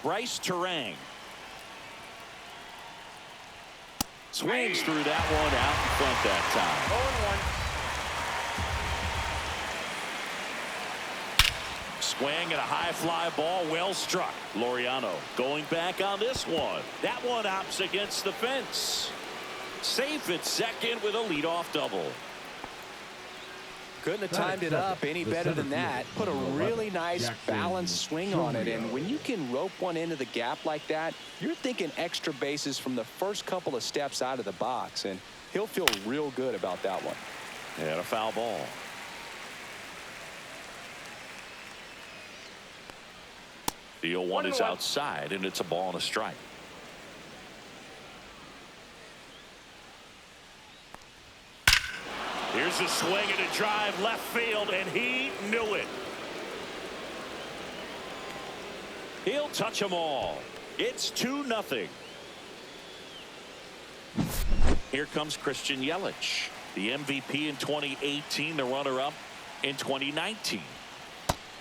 Bryce Terang swings through that one out in front that time. Swing at a high fly ball, well struck. Laureano going back on this one. That one opts against the fence. Safe at second with a leadoff double. Couldn't have timed it up any better than that. Put a really nice balanced swing on it. And when you can rope one into the gap like that, you're thinking extra bases from the first couple of steps out of the box. And he'll feel real good about that one. And a foul ball. The 0-1 is outside, and it's a ball and a strike. Here's a swing and a drive left field, and he knew it. He'll touch them all. It's 2-0. Here comes Christian Yelich, the MVP in 2018, the runner-up in 2019.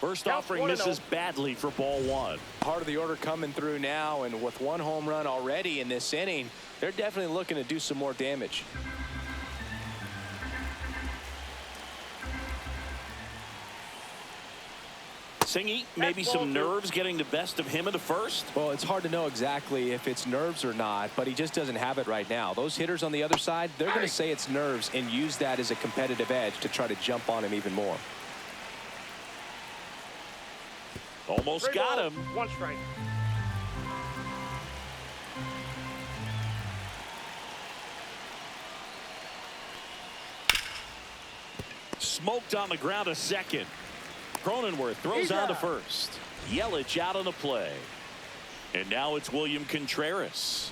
First offering misses badly for ball one. Part of the order coming through now, and with one home run already in this inning, they're definitely looking to do some more damage. Singy, maybe some nerves getting the best of him in the first. Well, it's hard to know exactly if it's nerves or not, but he just doesn't have it right now. Those hitters on the other side, they're going to say it's nerves and use that as a competitive edge to try to jump on him even more. Almost got him. One strike. Smoked on the ground a second. Cronenworth throws on to first. Yelich out on the play. And now it's William Contreras.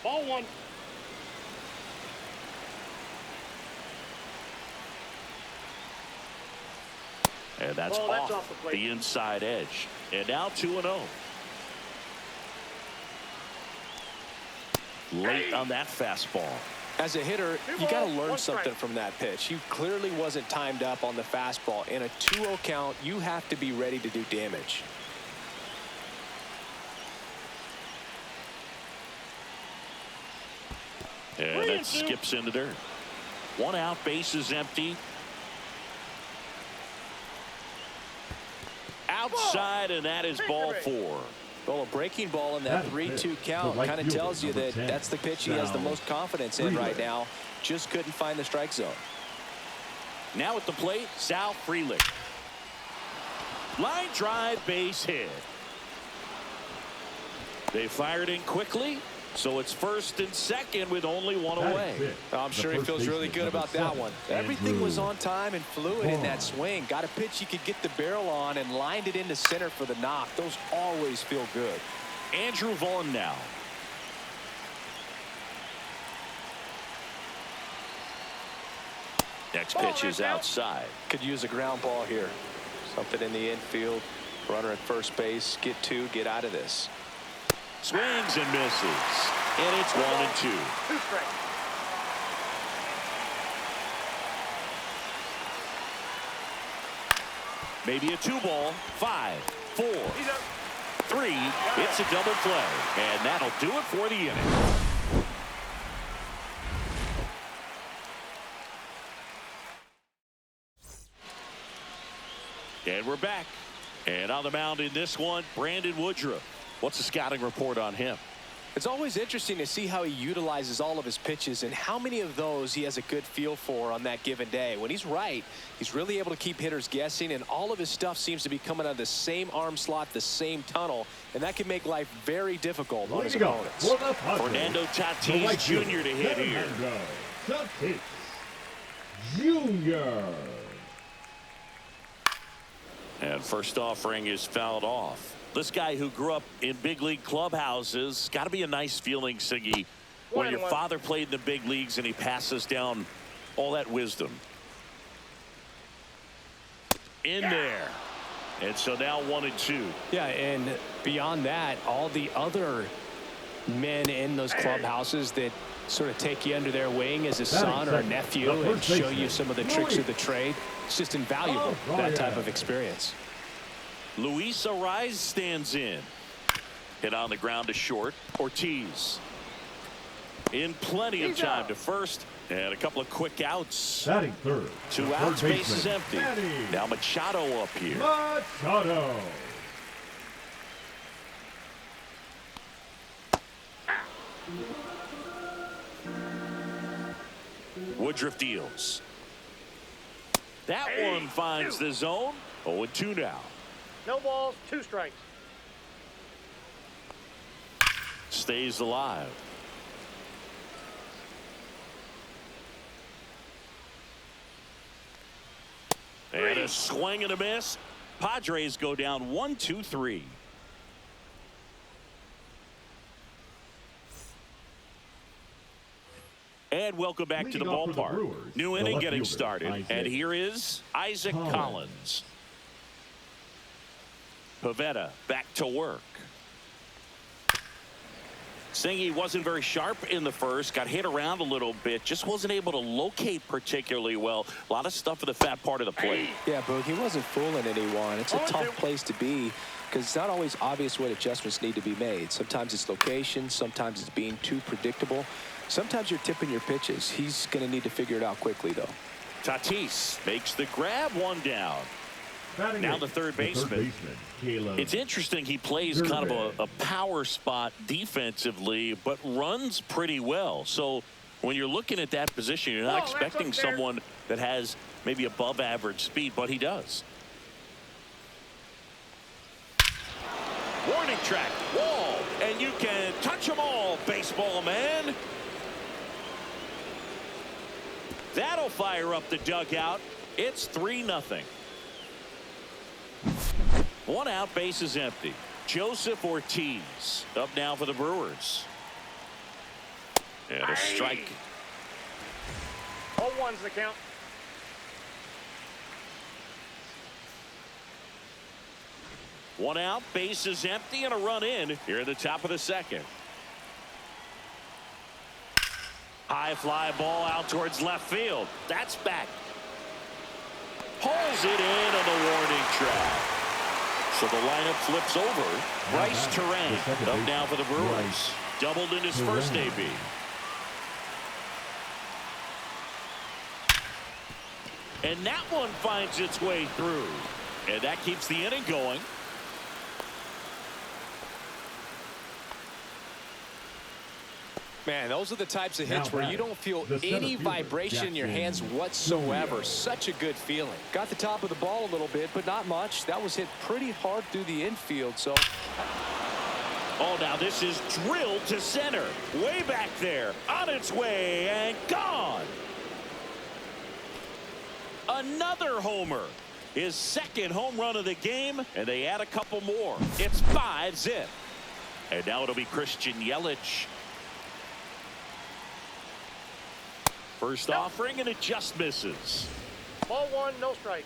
Ball one. And that's off the inside edge. And now 2-0. Late on that fastball. As a hitter, you got to learn something from that pitch. He clearly wasn't timed up on the fastball. In a 2-0 count, you have to be ready to do damage. And it skips into dirt. One out, base is empty. Outside, and that is ball four. Well, a breaking ball in that 3-2 count kind of tells you that that's the pitch he has the most confidence in right now. Just couldn't find the strike zone. Now at the plate, Sal Frelick. Line drive, base hit. They fired in quickly, so it's first and second with only one away. I'm sure he feels really good about that one. Everything was on time and fluid in that swing. Got a pitch he could get the barrel on and lined it into center for the knock. Those always feel good. Andrew Vaughn now. Next pitch is outside. Could use a ground ball here. Something in the infield. Runner at first base. Get two. Get out of this. Swings and misses. And it's 1-2. Maybe a 2-ball. 5, 4, 3. It's a double play. And that'll do it for the inning. And we're back. And on the mound in this one, Brandon Woodruff. What's the scouting report on him? It's always interesting to see how he utilizes all of his pitches and how many of those he has a good feel for on that given day. When he's right, he's really able to keep hitters guessing, and all of his stuff seems to be coming out of the same arm slot, the same tunnel, and that can make life very difficult on his opponents. Fernando Tatis Jr. to hit here. Tatis Jr. And first offering is fouled off. This guy who grew up in big league clubhouses, got to be a nice feeling, Siggy, when your father played in the big leagues and he passes down all that wisdom. In there. And so now 1-2. Yeah, and beyond that, all the other men in those clubhouses that Sort of take you under their wing as a son or a nephew and show you some of the tricks of the trade. It's just invaluable, that type of experience. Luis Ariz stands in. Hit on the ground to short. Ortiz in plenty of time to first, and a couple of quick outs. Batting third. 2 outs, base is empty. Now Machado up here. Machado. Woodruff deals. That one finds the zone. 0-2 now. No balls, 2 strikes. Stays alive. And a swing and a miss. Padres go down 1-2-3. And welcome back to the ballpark. New inning getting started. And here is Isaac Collins. Pivetta back to work. Singy wasn't very sharp in the first. Got hit around a little bit. Just wasn't able to locate particularly well. A lot of stuff in the fat part of the plate. Yeah, Boog, he wasn't fooling anyone. It's a tough place to be because it's not always obvious what adjustments need to be made. Sometimes it's location. Sometimes it's being too predictable. Sometimes you're tipping your pitches. He's going to need to figure it out quickly, though. Tatis makes the grab, 1 down. Now the third baseman. It's interesting he plays kind of a power spot defensively, but runs pretty well. So when you're looking at that position, you're not expecting someone that has maybe above average speed, but he does. Warning track, wall, and you can touch them all, baseball man. That'll fire up the dugout. It's 3-0. 1 out, base is empty. Joseph Ortiz up now for the Brewers. And a strike. 0-1's the count. One out, base is empty, and a run in here at the top of the second. High fly ball out towards left field. That's back. Pulls it in on the warning track. So the lineup flips over. Bryce Terang up now for the Brewers. Doubled in his first AB. And that one finds its way through. And that keeps the inning going. Man, those are the types of hits where you don't feel any vibration in your hands whatsoever. Such a good feeling. Got the top of the ball a little bit, but not much. That was hit pretty hard through the infield. So, oh, now this is drilled to center. Way back there. On its way and gone. Another homer. His second home run of the game, and they add a couple more. It's 5-zip. And now it'll be Christian Yelich. First offering, and it just misses. Ball 1, no strikes.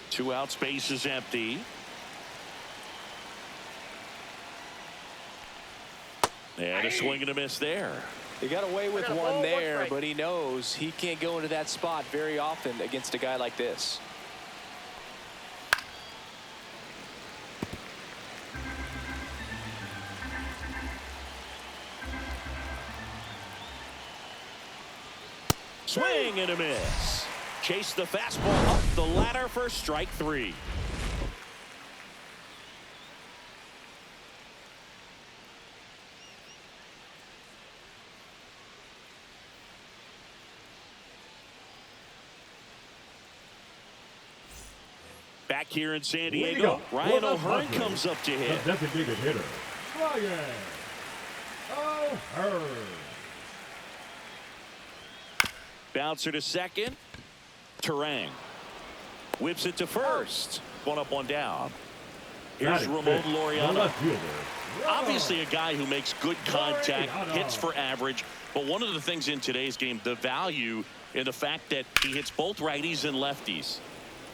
Two out, space is empty. And a swing and a miss there. He got away with one there, but he knows he can't go into that spot very often against a guy like this. Swing and a miss. Chase the fastball up the ladder for strike 3. Back here in San Diego, Ryan O'Hearn comes up to hit. The designated hitter, Ryan O'Hearn. Bouncer to second. Terang whips it to first. 1 up, 1 down. Here's Ramon Laureano. Obviously a guy who makes good contact, hits for average. But one of the things in today's game, the value in the fact that he hits both righties and lefties.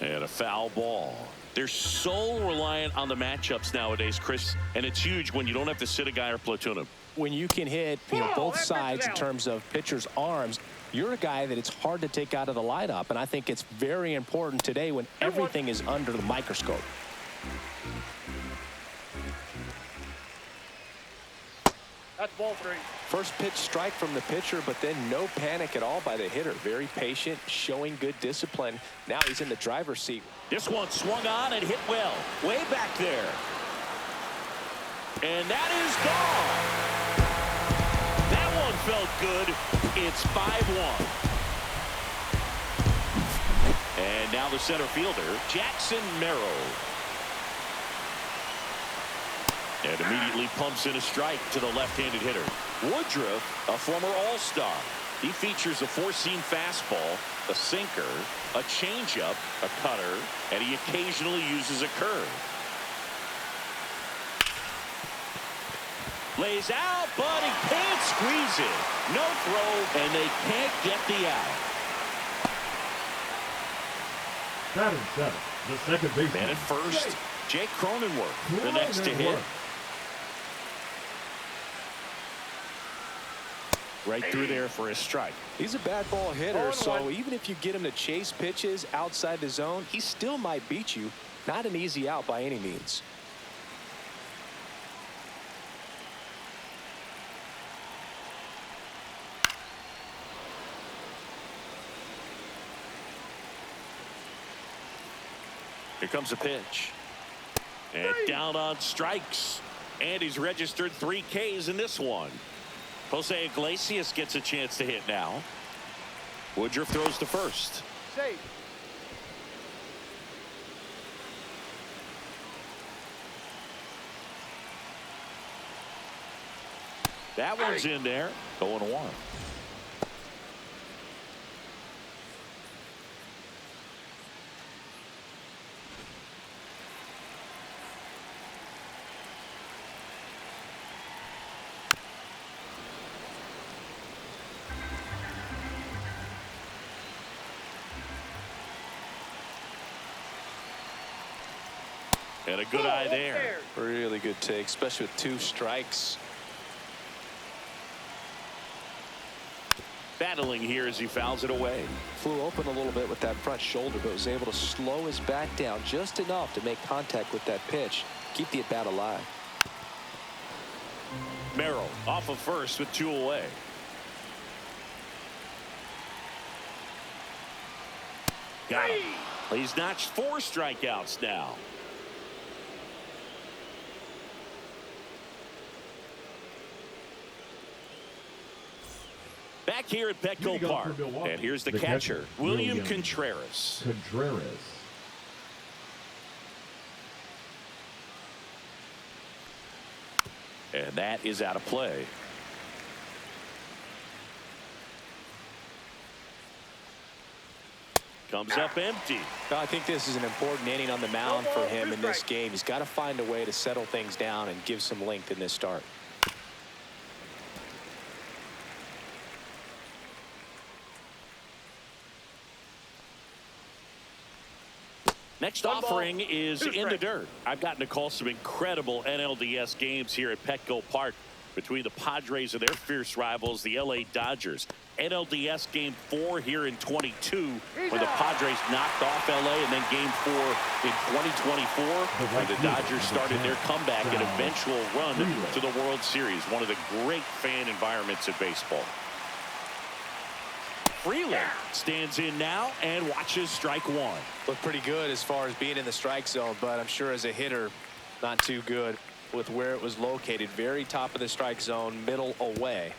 And a foul ball. They're so reliant on the matchups nowadays, Chris, and it's huge when you don't have to sit a guy or platoon him. When you can hit both sides in terms of pitchers' arms, you're a guy that it's hard to take out of the lineup, and I think it's very important today when everything is under the microscope. That's ball 3. First pitch strike from the pitcher, but then no panic at all by the hitter. Very patient, showing good discipline. Now he's in the driver's seat. This one swung on and hit well. Way back there. And that is gone. That one felt good. It's 5-1. And now the center fielder, Jackson Merrill. And immediately pumps in a strike to the left-handed hitter. Woodruff, a former All-Star. He features a four-seam fastball, a sinker, a changeup, a cutter, and he occasionally uses a curve. Lays out, but he can't squeeze it. No throw, and they can't get the out. Batting 7, the second baseman. Man at first, Jake Cronenworth, the next to hit. Right through there for a strike. He's a bad ball hitter, so even if you get him to chase pitches outside the zone, he still might beat you. Not an easy out by any means. Here comes a pitch. And down on strikes. And he's registered 3 Ks in this one. Jose Iglesias gets a chance to hit now. Woodruff throws to first. Safe. That one's in there. 0-1. And a good eye there. Really good take, especially with 2 strikes. Battling here as he fouls it away. Flew open a little bit with that front shoulder, but was able to slow his back down just enough to make contact with that pitch. Keep the at-bat alive. Merrill off of first with 2 away. Got him. He's notched 4 strikeouts now. Back here at Petco Park. And here's the catcher, William Contreras. And that is out of play. Comes up empty. I think this is an important inning on the mound for him in this game. He's got to find a way to settle things down and give some length in this start. Next offering is in the dirt. I've gotten to call some incredible NLDS games here at Petco Park between the Padres and their fierce rivals, the LA Dodgers. NLDS Game 4 here in 22 when the Padres knocked off LA, and then Game 4 in 2024 when the Dodgers started their comeback and eventual run to the World Series. One of the great fan environments in baseball. Freeland stands in now and watches strike 1. Looked pretty good as far as being in the strike zone, but I'm sure as a hitter, not too good with where it was located. Very top of the strike zone, middle away.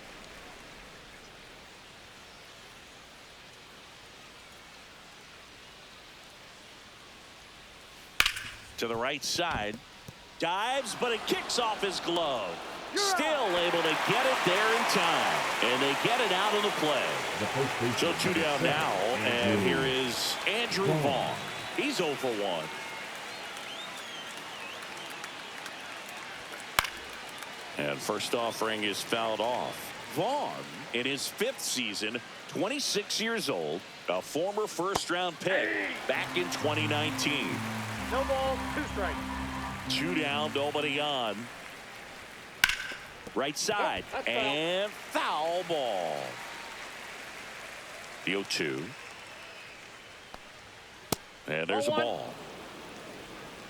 To the right side. Dives, but it kicks off his glove. Still able to get it there in time. And they get it out of the play. So 2 down now. And here is Andrew Vaughn. He's 0 for 1. And first offering is fouled off. Vaughn, in his 5th season, 26 years old, a former first-round pick back in 2019. No ball, 2 strikes. 2 down, nobody on. Right side, that's and foul ball. The 0-2. And there's a Ball 1. ball.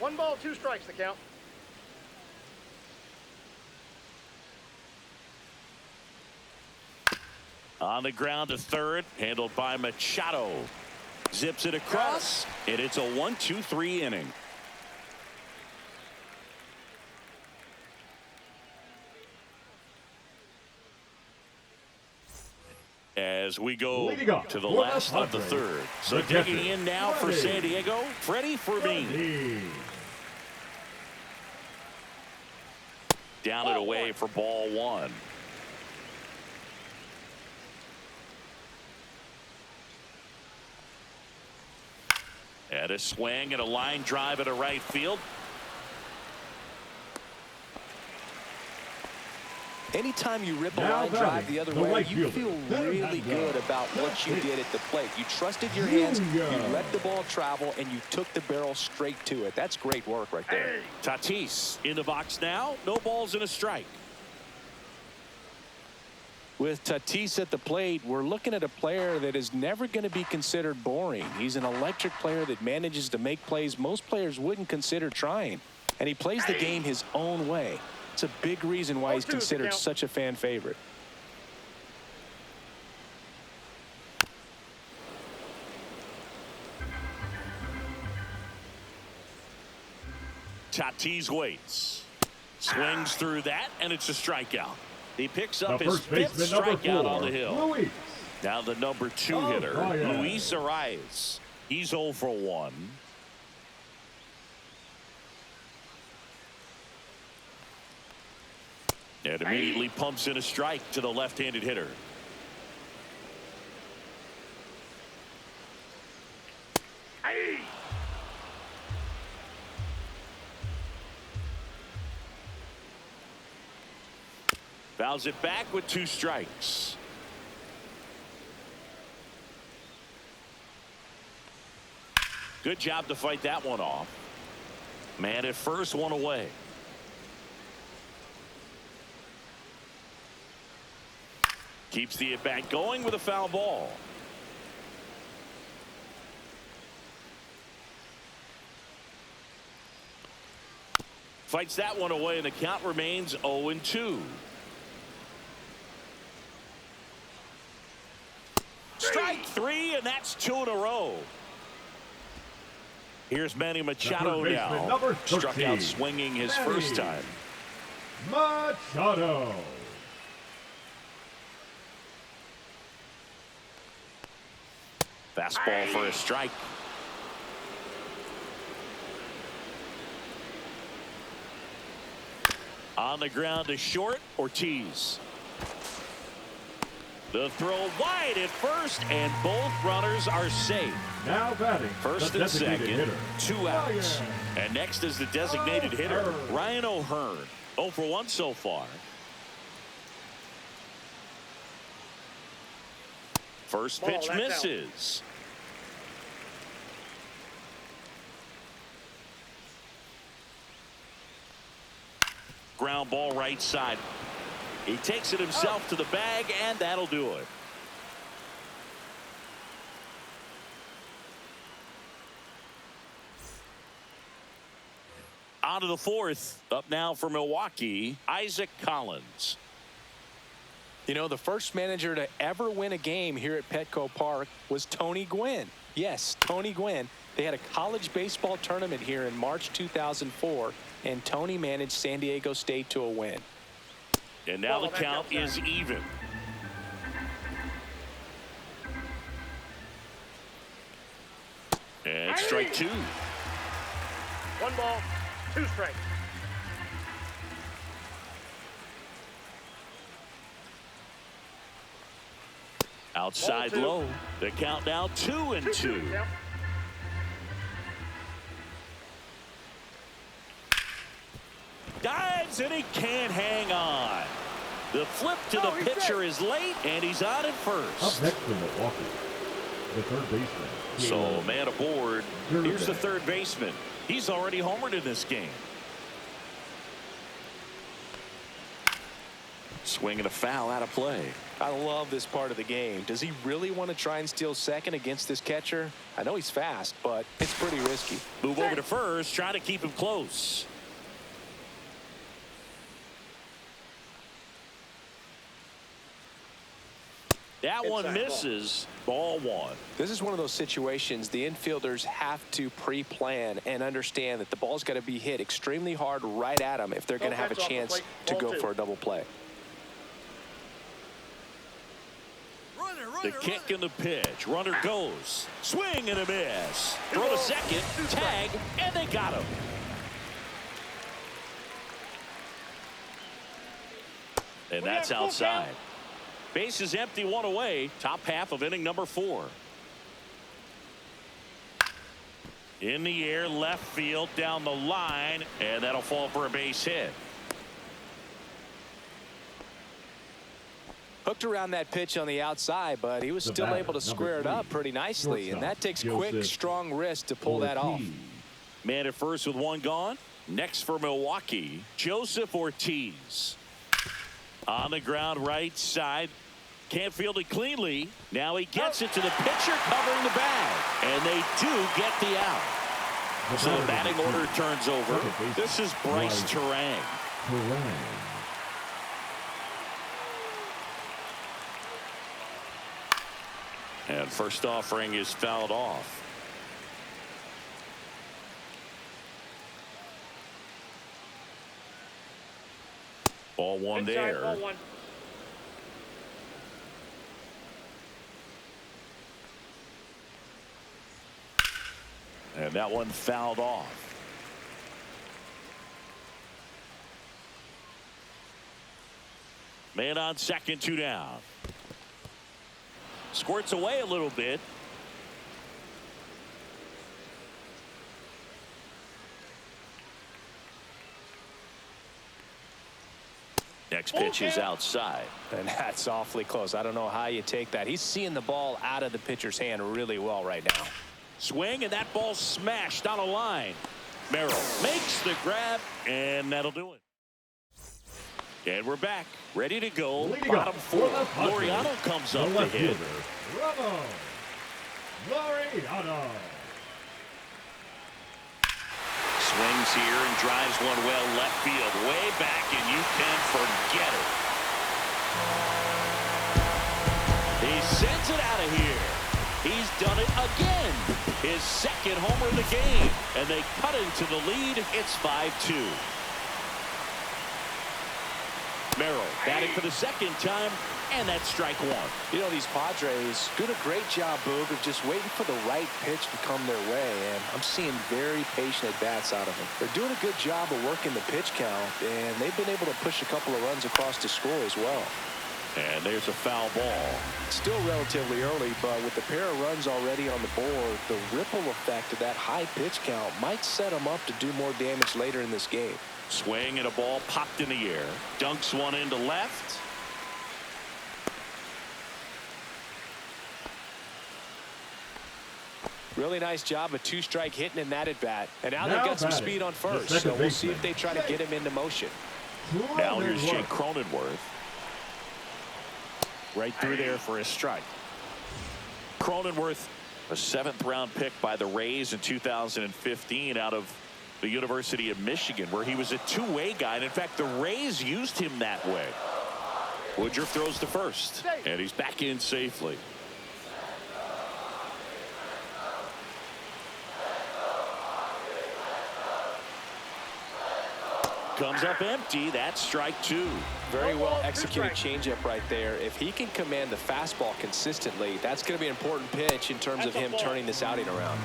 1 ball, 2 strikes, the count. On the ground to third, handled by Machado. Zips it across, and it's a 1-2-3 inning. As we go to the last of the third. So digging in now for San Diego, Freddie Fermin. Down and away for ball 1. And a swing and a line drive at a right field. Anytime you rip a line drive the other way, you feel really good about what you did at the plate. You trusted your hands, you let the ball travel, and you took the barrel straight to it. That's great work right there. Tatis in the box now. No balls and a strike. With Tatis at the plate, we're looking at a player that is never going to be considered boring. He's an electric player that manages to make plays most players wouldn't consider trying. And he plays the game his own way. It's a big reason why he's considered such a fan favorite. Tatis waits. Swings through that, and it's a strikeout. He picks up his 5th strikeout on the hill. Now the number 2 hitter, Luis Arias. He's 0 for 1. And immediately pumps in a strike to the left-handed hitter. Fouls it back with 2 strikes. Good job to fight that one off. Man at first, 1 away. Keeps the at-bat going with a foul ball. Fights that one away, and the count remains 0-2. Strike 3, and that's 2 in a row. Here's Manny Machado now. Struck out swinging his first time. Machado. Fastball for a strike. On the ground to short, Ortiz. The throw wide at first, and both runners are safe. Now batting, first and second, 2 outs. And next is the designated hitter, Ryan O'Hearn. 0 for 1 so far. First pitch misses. Ground ball right side. He takes it himself to the bag, and that'll do it. On to the 4th. Up now for Milwaukee, Isaac Collins. You know, the first manager to ever win a game here at Petco Park was Tony Gwynn. Yes, Tony Gwynn. They had a college baseball tournament here in March 2004, and Tony managed San Diego State to a win. And now the count is even. And strike 2. 1 ball, 2 strikes. Outside low. The count now 2-2. Dives, and he can't hang on. The flip to the pitcher is late, and he's on at first. Up next for Milwaukee, the third baseman. So man aboard. Here's the third baseman, He's already homered in this game. Swing and a foul out of play. I love this part of the game. Does he really want to try and steal second against this catcher? I know he's fast, but it's pretty risky. Move over to first, try to keep him close. That one misses. Ball one. This is one of those situations the infielders have to pre-plan and understand that the ball's got to be hit extremely hard right at them if they're going to have a chance to go for a double play. The kick and the pitch. Runner goes. Swing and a miss. Throw to second. Tag. And they got him. And that's outside. Base is empty, one away. Top half of inning number 4. In the air, left field, down the line. And that'll fall for a base hit. Hooked around that pitch on the outside, but he was still able to square it up pretty nicely, and that takes quick, strong wrist to pull that off. Man at first with one gone. Next for Milwaukee, Joseph Ortiz. On the ground, right side. Can't field it cleanly. Now he gets it to the pitcher covering the bag, and they do get the out. So the batting order turns over. This is Bryce Terang. And first offering is fouled off. Ball one there. Ball one. And that one fouled off. Man on second, 2 down. Squirts away a little bit. Next pitch is outside. And that's awfully close. I don't know how you take that. He's seeing the ball out of the pitcher's hand really well right now. Swing, and that ball smashed on a line. Merrill makes the grab, and that'll do it. And we're back, ready to go. Bottom 4. Laureano comes up to hit. Laureano. Swings here and drives one well left field, way back, and you can forget it. He sends it out of here. He's done it again. His second homer of the game, and they cut into the lead. It's 5-2. Merrill batting for the second time, and that's strike one. You know, these Padres doing a great job, Boog, of just waiting for the right pitch to come their way, and I'm seeing very patient at-bats out of them. They're doing a good job of working the pitch count, and they've been able to push a couple of runs across to score as well. And there's a foul ball. Still relatively early, but with the pair of runs already on the board, the ripple effect of that high pitch count might set them up to do more damage later in this game. Swing and a ball popped in the air. Dunks one into left. Really nice job of 2-strike hitting in that at bat. And now they've got some speed on first, so we'll see if they try to get him into motion. Now here's Jake Cronenworth. Right through there for a strike. Cronenworth, a 7th-round pick by the Rays in 2015 out of the University of Michigan, where he was a two-way guy. And in fact, the Rays used him that way. Woodruff throws to first, and he's back in safely. Comes up empty. That's strike 2. Very well executed changeup right there. If he can command the fastball consistently, that's going to be an important pitch in terms of him turning this outing around.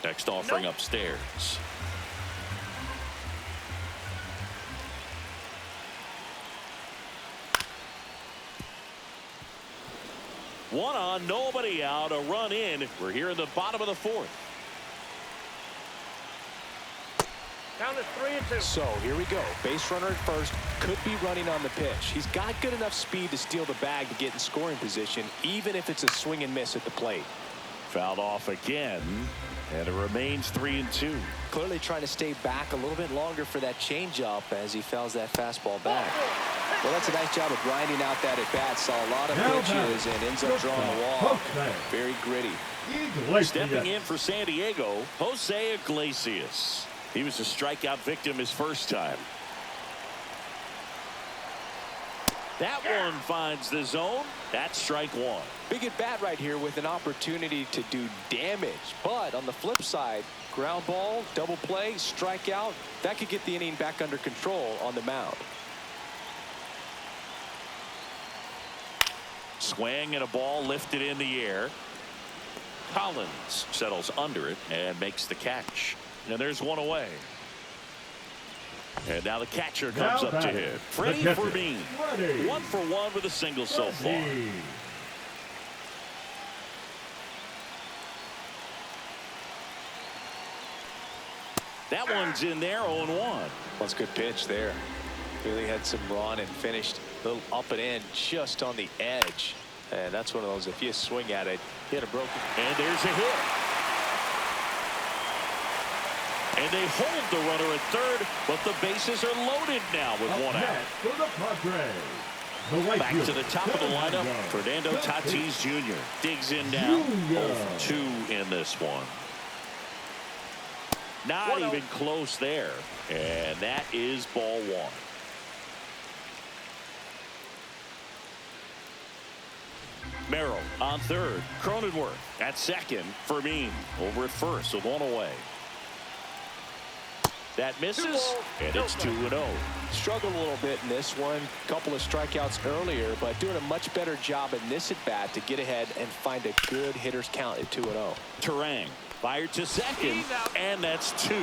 Next offering upstairs. One on, nobody out, a run in. We're here in the bottom of the 4th. Count is 3-2. So here we go. Base runner at first, could be running on the pitch. He's got good enough speed to steal the bag to get in scoring position, even if it's a swing and miss at the plate. Fouled off again, and it remains 3-2. Clearly trying to stay back a little bit longer for that changeup as he fouls that fastball back. Well, that's a nice job of grinding out that at bat. Saw a lot of pitches and ends up drawing the walk. Very gritty. Stepping in for San Diego, Jose Iglesias. He was a strikeout victim his first time. That one finds the zone. That's strike one. Big at bat right here with an opportunity to do damage. But on the flip side, ground ball, double play, strikeout, that could get the inning back under control on the mound. Swing and a ball lifted in the air. Collins settles under it and makes the catch. And there's one away. And now the catcher comes up to hit. Freddie Fermin. 1 for 1 with a single so far. That one's in there, 0-1. That's a good pitch there. Really had some run and finished a little up and in just on the edge. And that's one of those, if you swing at it, hit a broken. And there's a hit. And they hold the runner at third, but the bases are loaded now with one out. For the Padres, back to the top of the lineup, Fernando Tatis Jr. digs in now. 0-2 in this one. Not even close there. And that is ball one. Merrill on third. Cronenworth at second. Fermin over at first with one away. That misses, and it's 2-0. Struggled a little bit in this one. Couple of strikeouts earlier, but doing a much better job in this at bat to get ahead and find a good hitter's count at 2-0. Turang fired to second, and that's 2.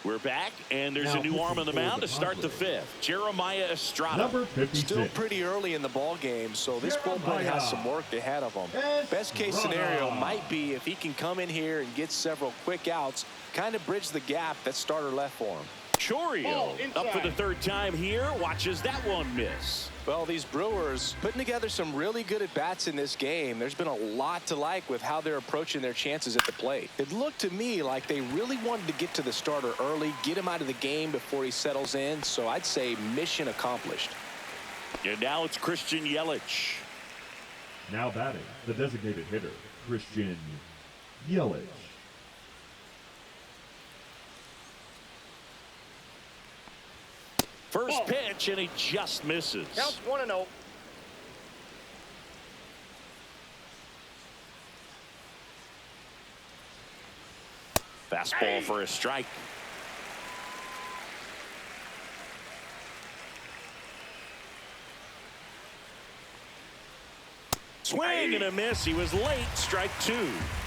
We're back, and there's a new arm on the mound to start the fifth. Jeremiah Estrada. Number 56. Still pretty early in the ball game, so this bullpen has some work ahead of him. Best case scenario might be if he can come in here and get several quick outs, kind of bridge the gap that starter left for him. Chourio up for the third time here, watches that one miss. Well, these Brewers putting together some really good at-bats in this game. There's been a lot to like with how they're approaching their chances at the plate. It looked to me like they really wanted to get to the starter early, get him out of the game before he settles in, so I'd say mission accomplished. And now it's Christian Yelich. Now batting, the designated hitter, Christian Yelich. First pitch, and he just misses. Counts 1-0. Fastball for a strike. Swing and a miss. He was late. Strike 2.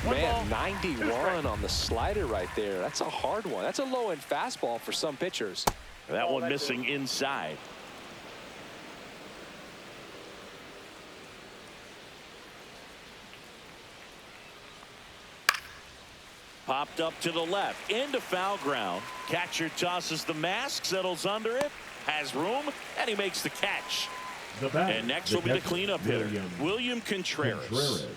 Man, 91 on the slider right there. That's a hard one. That's a low-end fastball for some pitchers. That one missing inside. Popped up to the left into foul ground. Catcher tosses the mask, settles under it, has room, and he makes the catch. And next will be the cleanup hitter, William Contreras.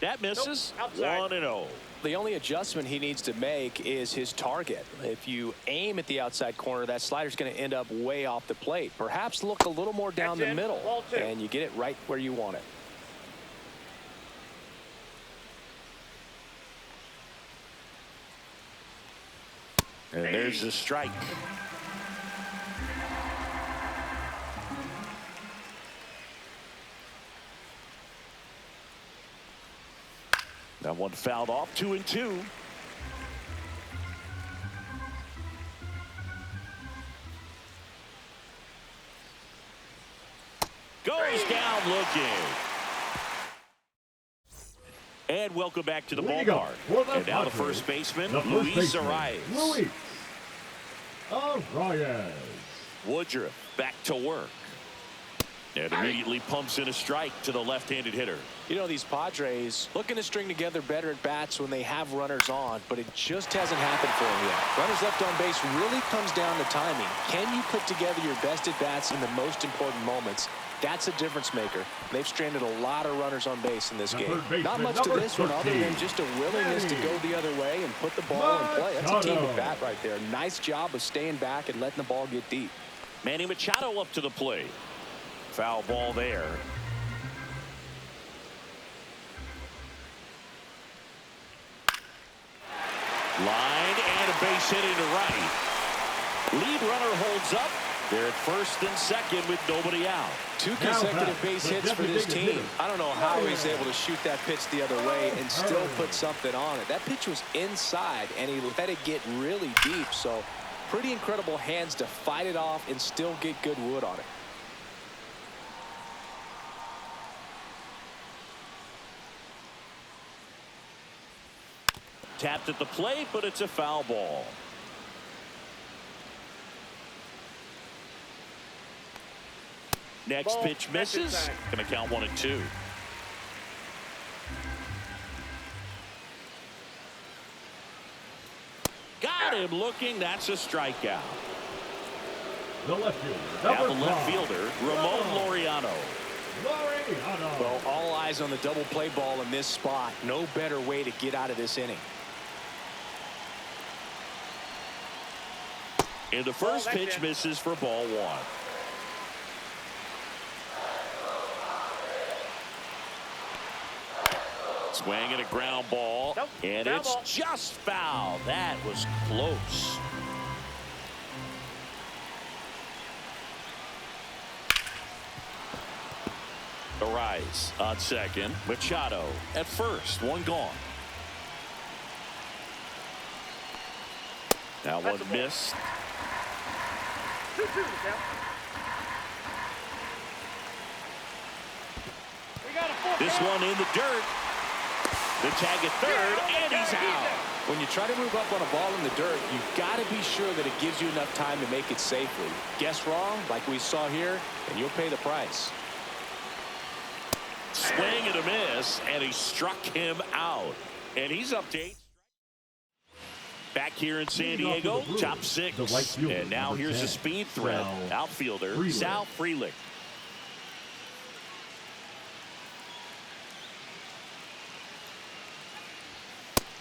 That misses. 1-0. The only adjustment he needs to make is his target. If you aim at the outside corner, that slider's going to end up way off the plate. Perhaps look a little more down the middle, and you get it right where you want it. And there's the strike. That one fouled off. 2-2. Goes down looking. And welcome back to the ballpark. And now the first baseman, Luis Arraez. Luis Arraez. Woodruff back to work. And immediately pumps in a strike to the left-handed hitter. You know, these Padres looking to string together better at bats when they have runners on, but it just hasn't happened for them yet. Runners left on base really comes down to timing. Can you put together your best at bats in the most important moments? That's a difference maker. They've stranded a lot of runners on base in this game. Not much to this one other than just a willingness to go the other way and put the ball in play. That's a team at bat right there. Nice job of staying back and letting the ball get deep. Manny Machado up to the plate. Foul ball there. Line and a base hit into right. Lead runner holds up. They're at first and second with nobody out. 2 consecutive base hits for this team. I don't know how he's able to shoot that pitch the other way and still put something on it. That pitch was inside and he let it get really deep. So pretty incredible hands to fight it off and still get good wood on it. Tapped at the plate, but it's a foul ball. Next pitch misses. Going to count 1-2. Got him looking. That's a strikeout. The left fielder. Now the left fielder, Ramon Laureano. Well, all eyes on the double play ball in this spot. No better way to get out of this inning. And the first pitch misses for ball 1. Swing and a ground ball. Nope. And Foul it's ball. just foul. That was close. Arise on second. Machado at first. One gone. Now one missed. 2-2 the count. We got a full This count. one in the dirt. The tag at third, and he's out. When you try to move up on a ball in the dirt, you've got to be sure that it gives you enough time to make it safely. Guess wrong, like we saw here, and you'll pay the price. Swing and a miss, and he struck him out. And he's up to 8. Back here in San Diego, top 6. And now here's a speed threat. Outfielder, Sal Frelick.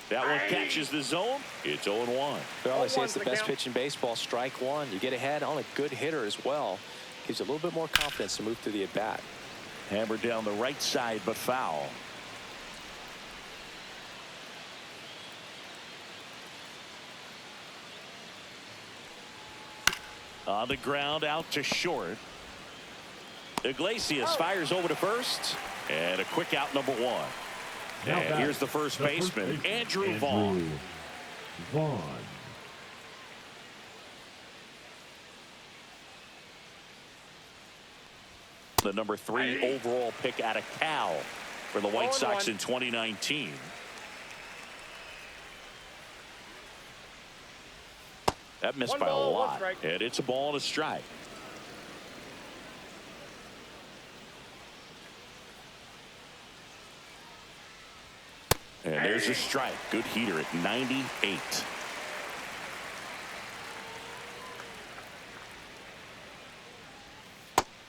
That one catches the zone. It's 0-1. Well, they say it's the best pitch in baseball. Strike one. You get ahead on a good hitter as well. Gives you a little bit more confidence to move through the at-bat. Hammered down the right side, but foul. On the ground, out to short. Iglesias fires over to first. And a quick out, number 1. And here's the first baseman, Andrew Vaughn. The number 3 overall pick out of Cal for the White Sox in 2019. That missed by a lot. And it's a ball and a strike. And there's a strike. Good heater at 98.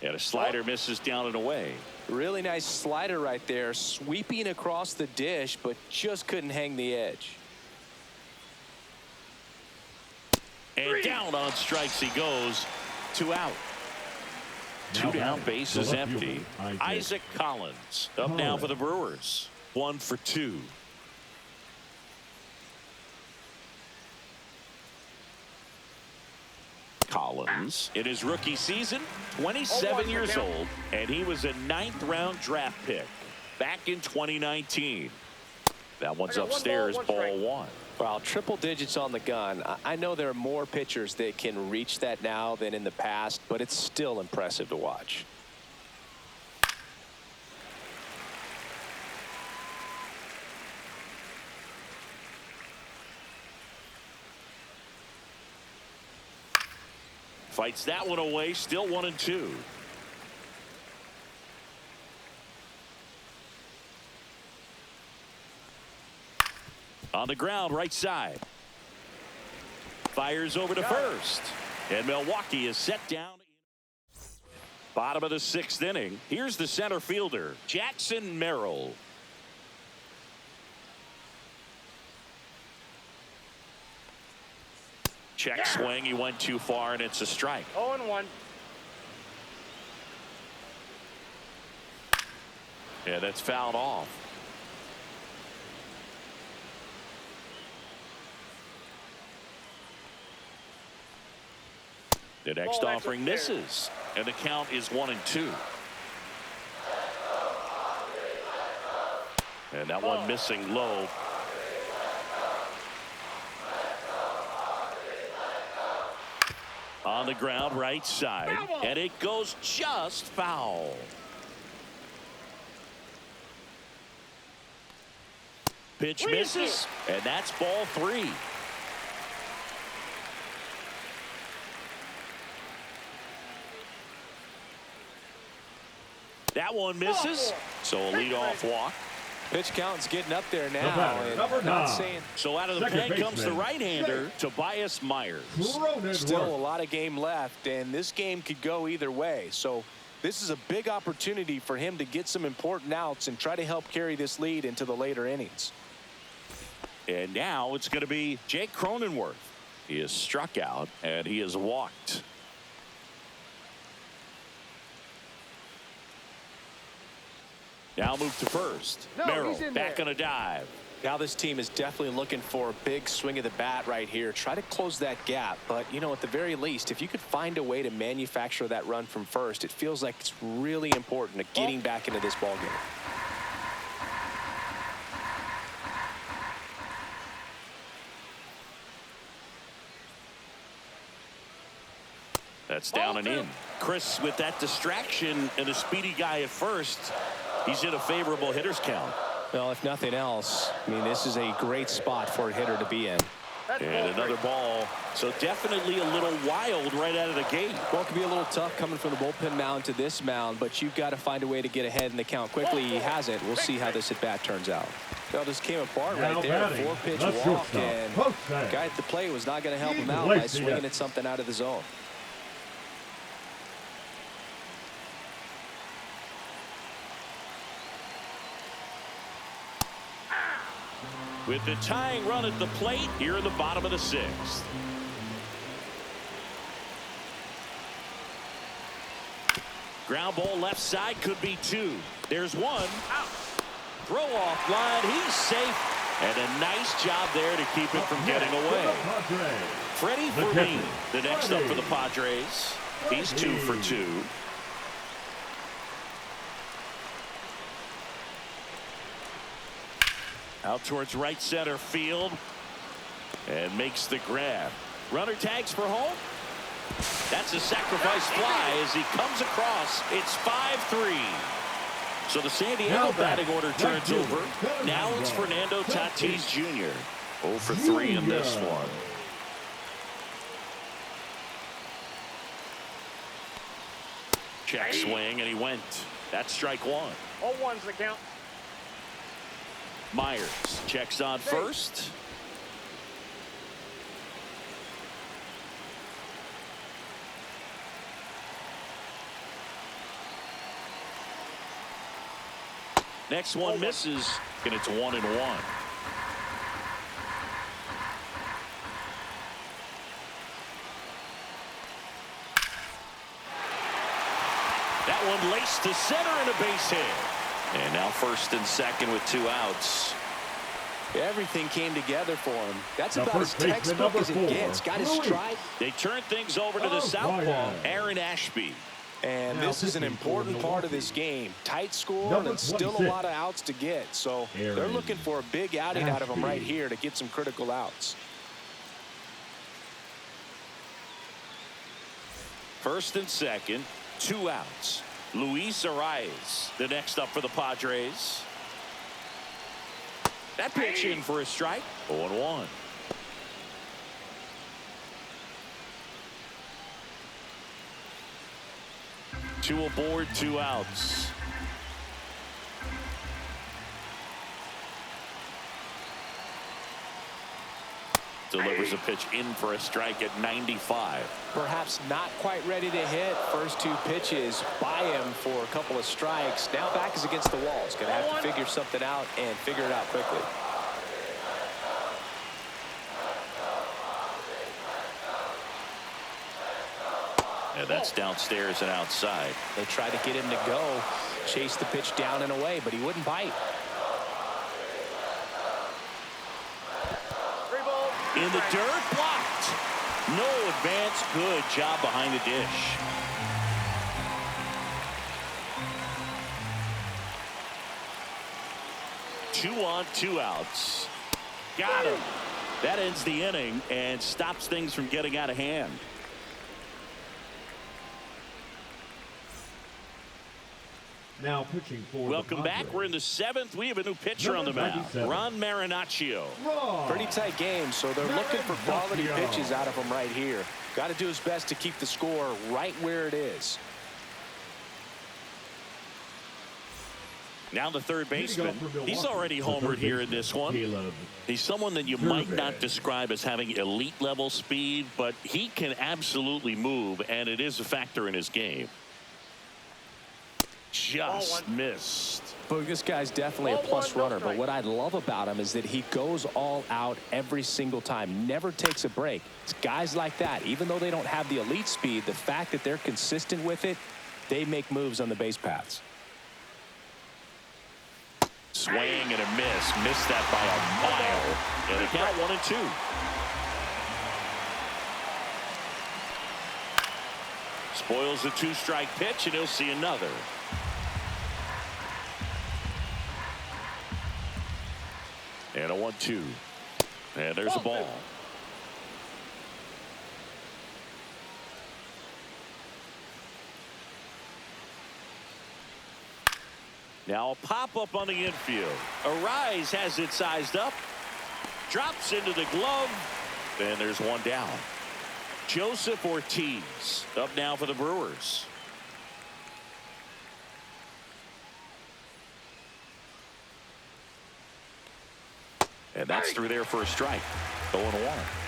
And a slider misses down and away. Really nice slider right there, sweeping across the dish, but just couldn't hang the edge. And down on strikes he goes. 2 out. 2 down, base is empty. Isaac Collins up now for the Brewers. 1 for 2. Collins in his rookie season, 27 years old, and he was a 9th-round draft pick back in 2019. That one's upstairs, ball 1. Well, triple digits on the gun. I know there are more pitchers that can reach that now than in the past, but it's still impressive to watch. Fights that one away, still 1-2. On the ground, right side. Fires over to first. And Milwaukee is set down. Bottom of the 6th inning. Here's the center fielder, Jackson Merrill. Check swing. He went too far, and it's a strike. 0-1. Yeah, that's fouled off. The next offering misses, and the count is 1-2. And that one missing low. On the ground, right side, and it goes just foul. Pitch misses, and that's ball 3. That one misses, so a leadoff walk. Pitch count's getting up there now. batter, number 9. So out of the pen comes the right-hander, Tobias Myers. Still a lot of game left, and this game could go either way. So this is a big opportunity for him to get some important outs and try to help carry this lead into the later innings. And now it's going to be Jake Cronenworth. He is struck out, and he is walked. Now move to first. Merrill back on a dive. Now this team is definitely looking for a big swing of the bat right here. Try to close that gap. But, you know, at the very least, if you could find a way to manufacture that run from first, it feels like it's really important to getting back into this ball game. That's down and in. Chris, with that distraction and a speedy guy at first, he's in a favorable hitter's count. Well, if nothing else, I mean, this is a great spot for a hitter to be in. And another ball. So definitely a little wild right out of the gate. Well, it can be a little tough coming from the bullpen mound to this mound, but you've got to find a way to get ahead in the count quickly. He hasn't. We'll see how this at bat turns out. Well, this came apart right there. 4-pitch walk, and the guy at the plate was not going to help him out by swinging at something out of the zone. With the tying run at the plate here in the bottom of the 6th. Ground ball left side, could be 2. There's 1. Out. Throw off line. He's safe. And a nice job there to keep it from getting away. Freddie Fermin, the next up for the Padres. He's 2 for 2. Out towards right center field and makes the grab. Runner tags for home. That's a sacrifice fly as he comes across. It's 5-3. So the San Diego batting order turns over. Now it's Fernando Tatis Jr. 0 for 3 in this one. Check swing, and he went. That's strike 1. 0-1's the count. Myers checks on first. Next one misses, and it's 1-1. That one laced to center and a base hit. And now first and second with 2 outs. Everything came together for him. That's about as textbook as it gets. Got his stride. They turn things over to the southpaw, Aaron Ashby. And this is an important part of this game. Tight score and still a lot of outs to get. So they're looking for a big outing out of him right here to get some critical outs. First and second, 2 outs. Luis Arias, the next up for the Padres. That pitch in for a strike. 0-1. Two aboard, 2 outs. delivers a pitch in for a strike at 95. Perhaps not quite ready to hit. First two pitches by him for a couple of strikes. Now back is against the wall. He's going to have to figure something out and figure it out quickly. And that's downstairs and outside. They tried to get him to go, chase the pitch down and away, but he wouldn't bite. In the dirt, blocked. No advance. Good job behind the dish. Two on, 2 outs. Got him. That ends the inning and stops things from getting out of hand. Now pitching for Welcome back. We're in the 7th. We have a new pitcher on the mound. Ron Marinaccio. Pretty tight game, so they're looking for quality pitches out of him right here. Got to do his best to keep the score right where it is. Now the third baseman. He's already homered here in this one. He's someone that you might not describe as having elite level speed, but he can absolutely move, and it is a factor in his game. Just missed. But this guy's definitely a plus runner, but what I love about him is that he goes all out every single time, never takes a break. It's guys like that, even though they don't have the elite speed, the fact that they're consistent with it, they make moves on the base paths. Swing and a miss. Missed that by a mile. And the count 1-2. Spoils the 2-strike pitch, and he'll see another. And a 1-2. And there's a ball. Now a pop-up on the infield. Arise has it sized up. Drops into the glove. And there's one down. Joseph Ortiz up now for the Brewers. And that's through there for a strike. 0-1.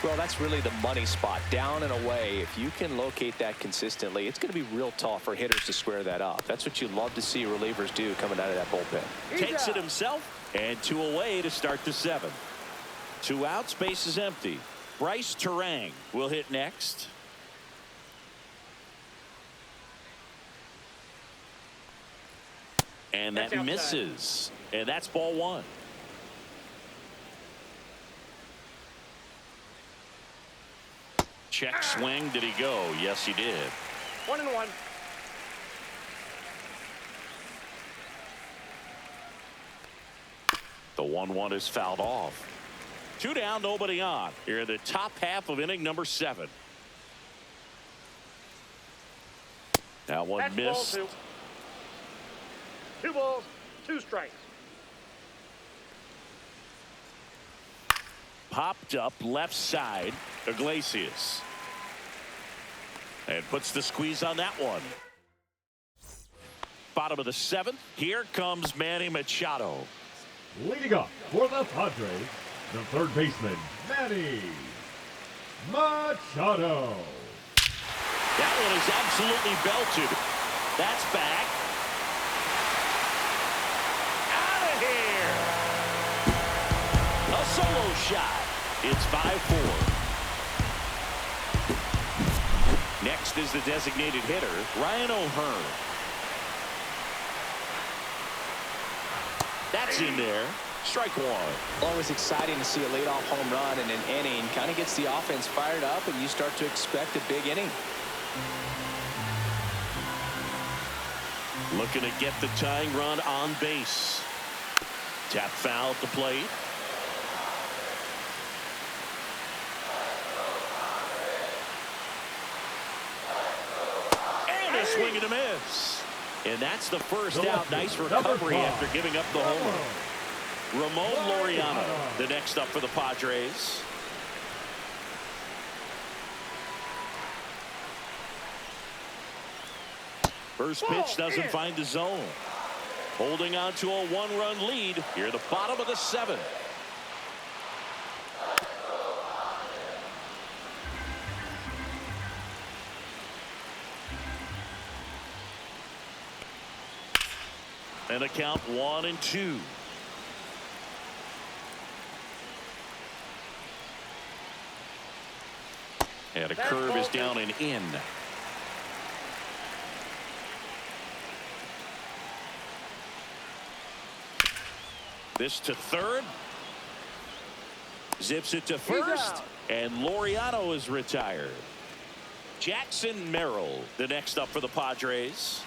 Well, that's really the money spot, down and away. If you can locate that consistently, it's going to be real tough for hitters to square that up. That's what you love to see relievers do coming out of that bullpen. Takes it himself, and 2 away to start the 7th. 2 outs, base is empty. Bryce Terang will hit next. And that misses. And that's ball 1. Check swing. Did he go? Yes, he did. 1-1. The 1-1 is fouled off. 2 down, nobody on. Here in the top half of inning number 7. That one That's missed. ball 2. 2 balls, 2 strikes. Popped up left side. Iglesias. And puts the squeeze on that one. Bottom of the 7th. Here comes Manny Machado. Leading up for the Padres, the third baseman, Manny Machado. That one is absolutely belted. That's back. Out of here. A solo shot. It's 5-4. Next is the designated hitter, Ryan O'Hearn. That's in there. Strike 1. Always exciting to see a leadoff home run in an inning. Kind of gets the offense fired up, and you start to expect a big inning. Looking to get the tying run on base. Tap foul at the plate. And a swing and a miss. And that's the first out. Nice recovery after giving up the homer. Ramon Laureano, the next up for the Padres. First pitch doesn't find the zone. Holding on to a 1-run lead here at the bottom of the 7th. And the count 1-2. And a curve is down and in. This to third. Zips it to first. And Laureano is retired. Jackson Merrill, the next up for the Padres.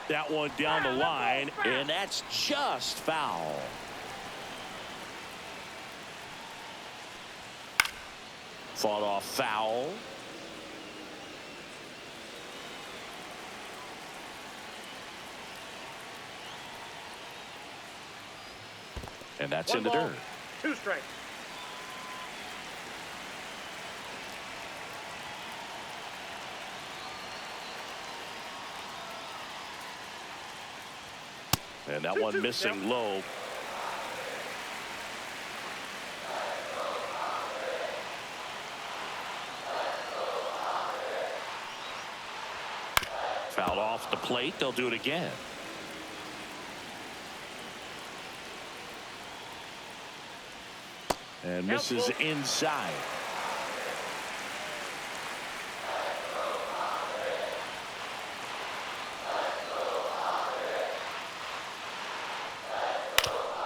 That one down the line, and that's just foul. Fought off foul. And that's in the dirt. 2 strikes. And that one missing low. Foul off the plate. They'll do it again. And misses inside.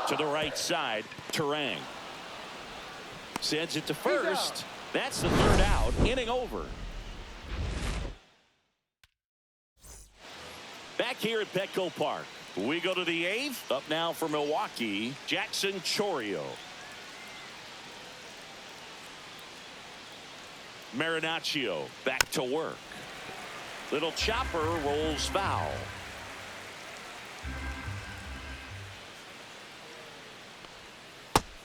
To the right side, Terang sends it to first. That's the third out. Inning over. Back here at Petco Park, we go to the 8th. Up now for Milwaukee, Jackson Chourio. Marinaccio back to work. Little chopper rolls foul.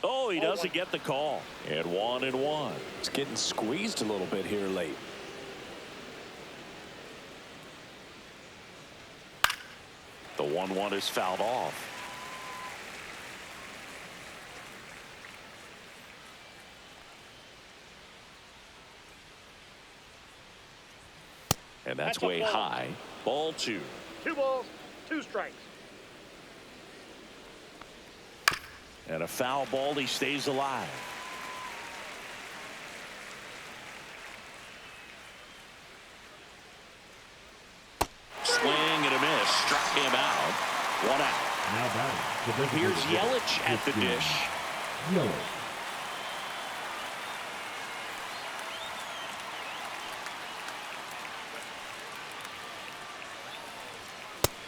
Oh, he doesn't get the call. And 1-1. It's getting squeezed a little bit here late. The 1-1 is fouled off. And that's way high. Ball 2. 2 balls, 2 strikes. And a foul ball. He stays alive. Swing and a miss. Struck him out. 1 out. Now batting. Here's Yelich at the dish. Yelich.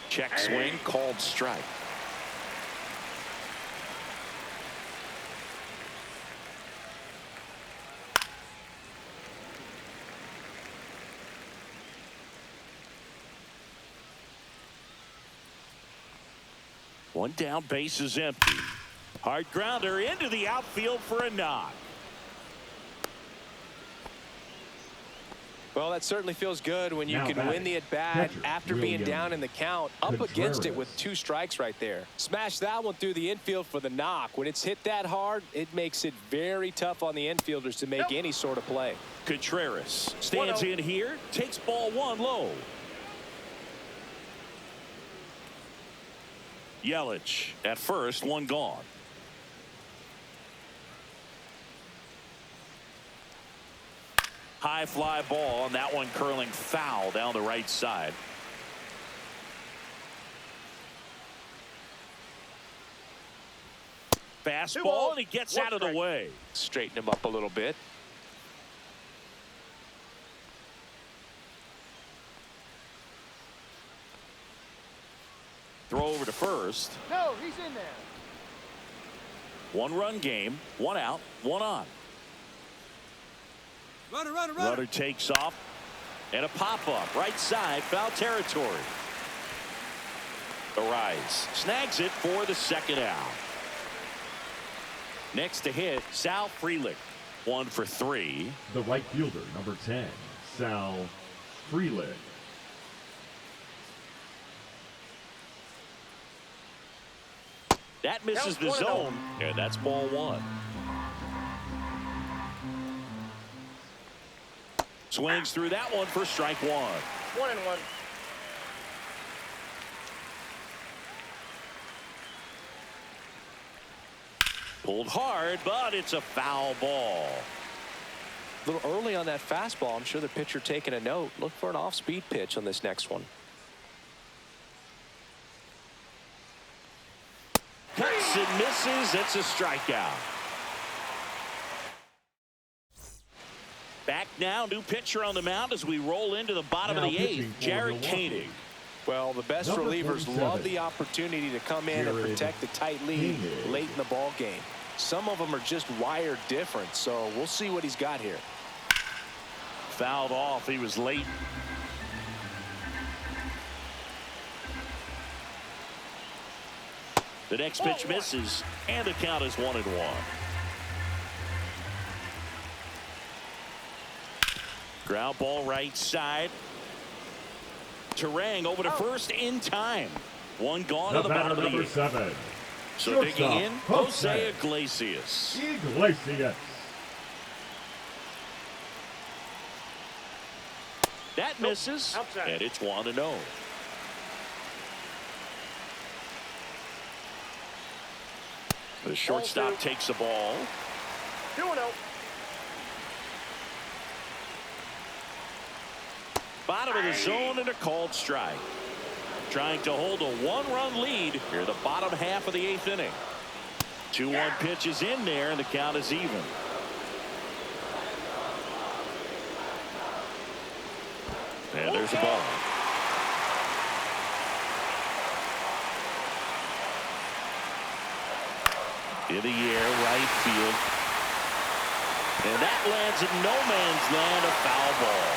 Check swing, called strike. One down, base is empty. Hard grounder into the outfield for a knock. Well, that certainly feels good when you can win the at-bat after being down in the count. Up against it with 2 strikes right there. Smash that one through the infield for the knock. When it's hit that hard, it makes it very tough on the infielders to make any sort of play. Contreras stands in here, takes ball 1 low. Yelich at first, 1 gone. High fly ball, and that one curling foul down the right side. Fastball, and he gets out of the way. Straighten him up a little bit. Throw over to first. No, he's in there. 1-run game, 1 out, 1 on. Runner takes off, and a pop-up right side, foul territory. Arise snags it for the 2nd out. Next to hit, Sal Frelick, 1 for 3. The right fielder, number 10, Sal Frelick. That misses the zone, and that's ball 1. Swings through that one for strike one. 1-1. Pulled hard, but it's a foul ball. A little early on that fastball. I'm sure the pitcher taking a note. Look for an off-speed pitch on this next one. Cuts and misses. It's a strikeout. Back now, new pitcher on the mound as we roll into the bottom of the eighth. Jared Koenig. Well, the best relievers love the opportunity to come in and protect the tight lead late in the ball game. Some of them are just wired different, so we'll see what he's got here. Fouled off. He was late. The next pitch misses, and the count is 1-1. Ground ball right side. Terang over to first in time. One gone to the bottom of the eighth. So digging in, Jose Iglesias. That misses, and it's 1-0. The shortstop takes the ball. 2-0. Bottom of the zone and a called strike. Trying to hold a one-run lead here the bottom half of the eighth inning. 2-1 pitch is in there, and the count is even. And there's the ball. In the air, right field. And that lands in no man's land, a foul ball.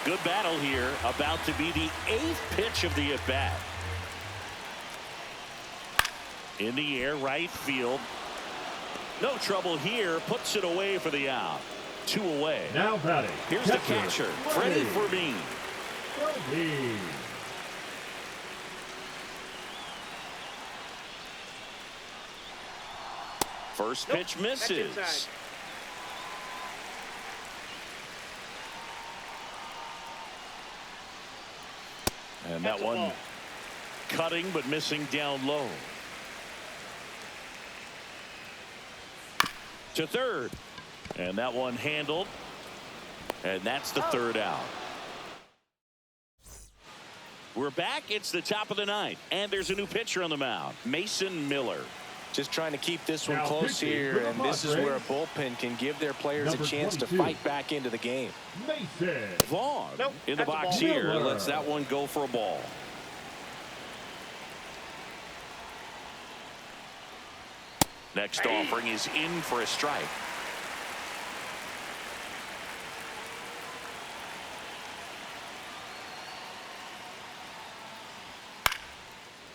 Good battle here, about to be the eighth pitch of the at-bat. In the air, right field. No trouble here, puts it away for the out. 2 away. Now batting. Here's the catcher, Freddie Fermin. First pitch misses. And that one cutting but missing down low. To third. And that one handled. And that's the third out. We're back. It's the top of the ninth. And there's a new pitcher on the mound, Mason Miller. Just trying to keep this one close here, and this is where a bullpen can give their players a chance to fight back into the game. Vaughn in the box here lets that one go for a ball. Next offering is in for a strike.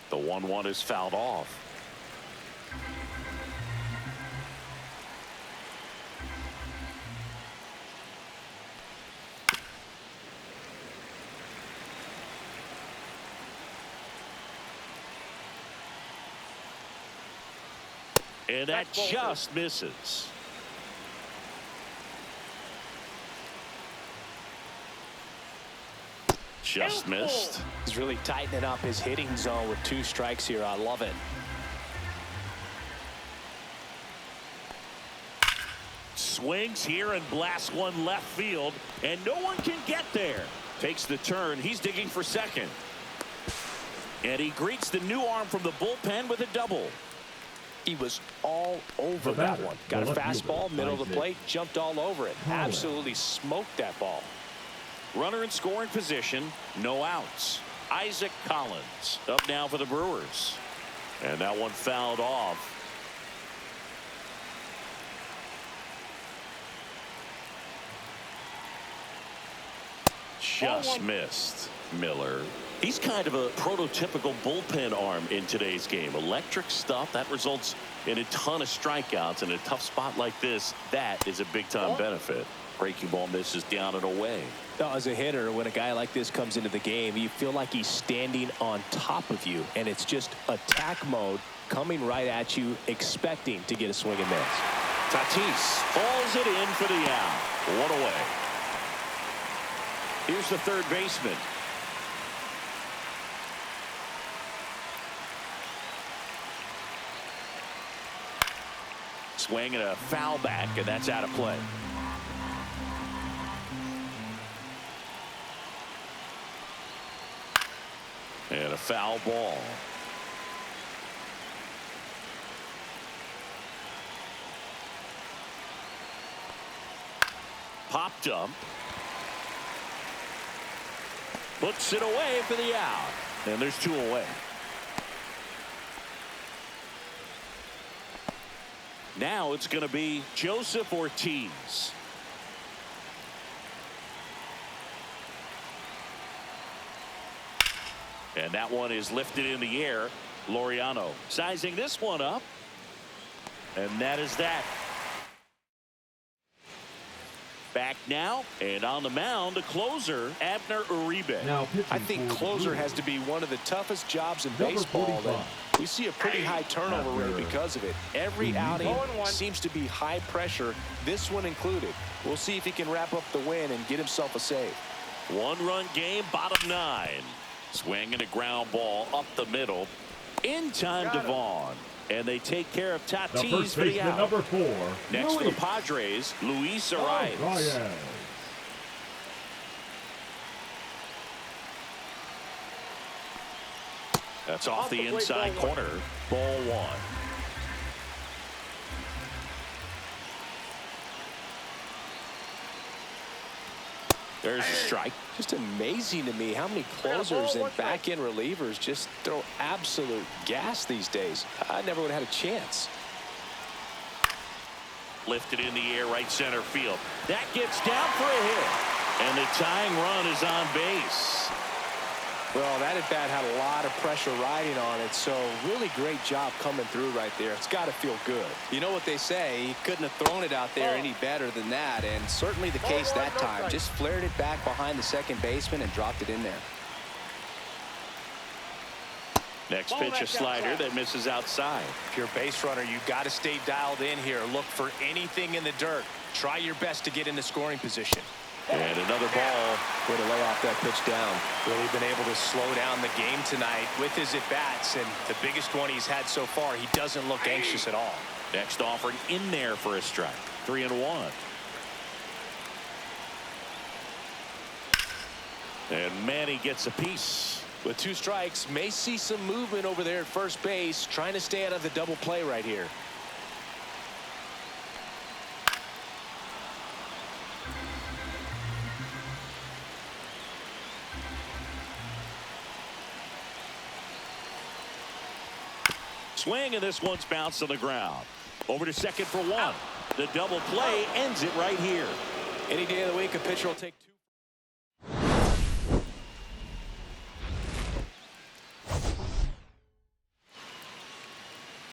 The 1-1 is fouled off. And that just misses. Just missed. He's really tightening up his hitting zone with 2 strikes here. I love it. Swings here and blasts one left field, and no one can get there. Takes the turn. He's digging for second. And he greets the new arm from the bullpen with a double. He was all over that one. Got a fastball, middle of the plate, jumped all over it. Absolutely smoked that ball. Runner in scoring position, no outs. Isaac Collins up now for the Brewers. And that one fouled off. Just missed. Miller. He's kind of a prototypical bullpen arm in today's game. Electric stuff that results in a ton of strikeouts. In a tough spot like this, that is a big time benefit. Breaking ball misses down and away. Now, as a hitter, when a guy like this comes into the game, you feel like he's standing on top of you, and it's just attack mode coming right at you, expecting to get a swing and miss. Tatis hauls it in for the out. One away. Here's the third baseman. Swing and a foul back, and that's out of play. And a foul ball. Popped up. Puts it away for the out. And there's two away. Now it's going to be Joseph Ortiz. And that one is lifted in the air. Laureano sizing this one up. And that is that. Back now, and on the mound, the closer, Abner Uribe. Now I think closer has to be one of the toughest jobs in baseball. And we see a pretty high turnover rate because of it. Every outing seems to be high pressure, this one included. We'll see if he can wrap up the win and get himself a save. One-run game, bottom 9. Swing and a ground ball up the middle. In time to Vaughn. And they take care of Tatis for the out. Number 4. Next for the Padres, Luis Arias. That's off the inside corner. Ball 1. There's a strike. Just amazing to me how many closers and back-end relievers just throw absolute gas these days. I never would have had a chance. Lifted in the air, right center field. That gets down for a hit. And the tying run is on base. Well, that at bat had a lot of pressure riding on it, so really great job coming through right there. It's got to feel good. You know what they say, he couldn't have thrown it out there any better than that, and certainly the case that time. Just flared it back behind the second baseman and dropped it in there. Next pitch, a slider that misses outside. If you're a base runner, you got to stay dialed in here. Look for anything in the dirt. Try your best to get in the scoring position. And another ball. Way to lay off that pitch down. Really been able to slow down the game tonight with his at-bats, and the biggest one he's had so far. He doesn't look anxious at all. Next offering in there for a strike. 3-1. And Manny gets a piece. With 2 strikes, may see some movement over there at first base, trying to stay out of the double play right here. Swing, and this one's bounced on the ground. Over to second for 1. The double play ends it right here. Any day of the week, a pitcher will take 2.